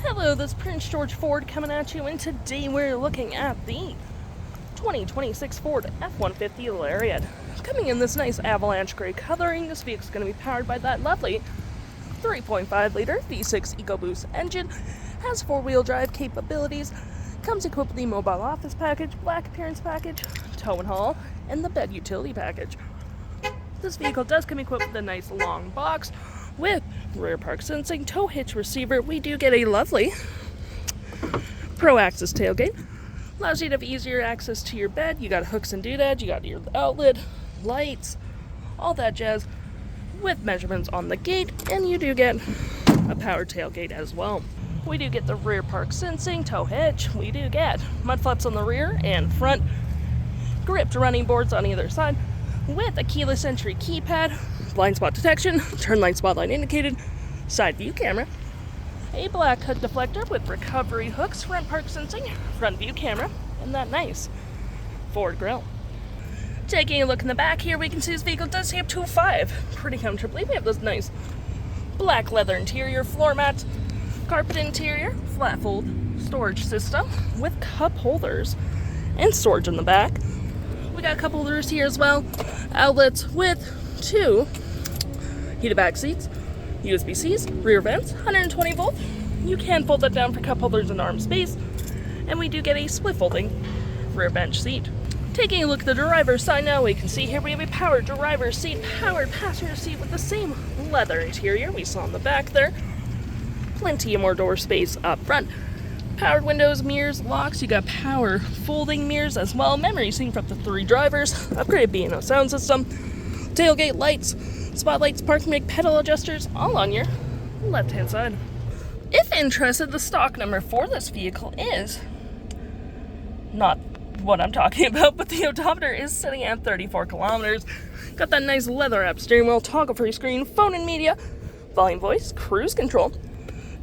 Hello, this is Prince George Ford coming at you, and today we're looking at the 2026 Ford F-150 LARIAT. Coming in this nice Avalanche gray coloring, this vehicle's going to be powered by that lovely 3.5 liter V6 EcoBoost engine, has 4-wheel drive capabilities, comes equipped with the mobile office package, black appearance package, tow and haul, and the bed utility package. This vehicle does come equipped with a nice long box with rear park sensing, tow hitch receiver. We do get a lovely Pro Access Tailgate. Allows you to have easier access to your bed. You got hooks and doodads, you got your outlet, lights, all that jazz with measurements on the gate, and you do get a power tailgate as well. We do get the rear park sensing, tow hitch. We do get mud flaps on the rear and front, gripped running boards on either side with a keyless entry keypad, blind spot detection, turn light spotlight indicated, side view camera, a black hood deflector with recovery hooks, front park sensing, front view camera, and that nice Ford grille. Taking a look in the back here, we can see this vehicle does stay up to a 5 pretty comfortably. We have this nice black leather interior, floor mats, carpet interior, flat fold storage system with cup holders and storage in the back. We got cup holders here as well, outlets with 2 heated back seats, USB-Cs, rear vents, 120 volt. You can fold that down for cup holders and arm space, and we do get a split folding rear bench seat. Taking a look at the driver's side now, we can see here we have a powered driver's seat, powered passenger seat with the same leather interior we saw in the back there. Plenty of more door space up front. Powered windows, mirrors, locks. You got power folding mirrors as well. Memory seat for up to 3 drivers. Upgraded B&O sound system. Tailgate lights, spotlights, parking brake, pedal adjusters, all on your left-hand side. If interested, the stock number for this vehicle is not what I'm talking about, but the odometer is sitting at 34 kilometers. Got that nice leather-wrapped steering wheel, toggle-free screen, phone and media, volume voice, cruise control,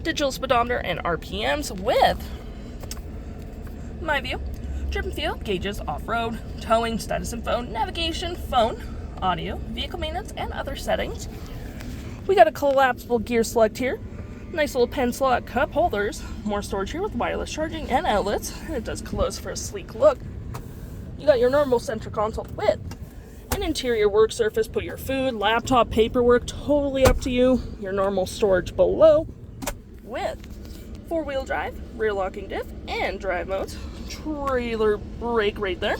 digital speedometer, and RPMs with My View, trip and field, gauges, off-road, towing, status and phone, navigation, phone, audio, vehicle maintenance, and other settings. We got a collapsible gear select here, nice little pen slot, cup holders, more storage here with wireless charging and outlets, and it does close for a sleek look. You got your normal center console with an interior work surface, put your food, laptop, paperwork, totally up to you. Your normal storage below with 4-wheel drive, rear locking diff, and drive modes. Trailer brake right there.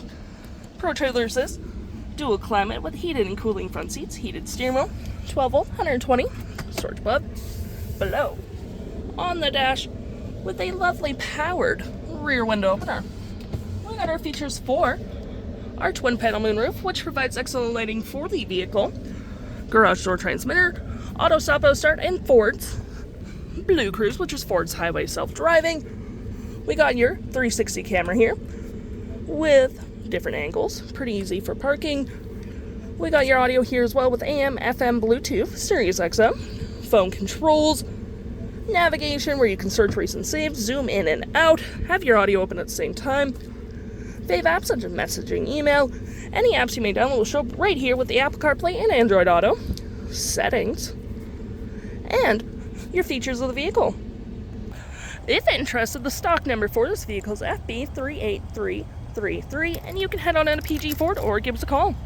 Pro Trailer Assist, dual climate with heated and cooling front seats, heated steering wheel, 12 volt, 120, storage above, below. On the dash with a lovely powered rear window opener. We got our features for our twin panel moonroof, which provides excellent lighting for the vehicle, garage door transmitter, auto stop start, and Ford's Blue Cruise, which is Ford's highway self-driving. We got your 360 camera here with different angles, pretty easy for parking. We got your audio here as well with AM, FM, Bluetooth, Sirius XM, phone controls, navigation where you can search recent saves, zoom in and out, have your audio open at the same time, fave apps such as messaging, email. Any apps you may download will show up right here with the Apple CarPlay and Android Auto, settings, and your features of the vehicle. If interested, the stock number for this vehicle is FB38333, and you can head on down to PG Ford or give us a call.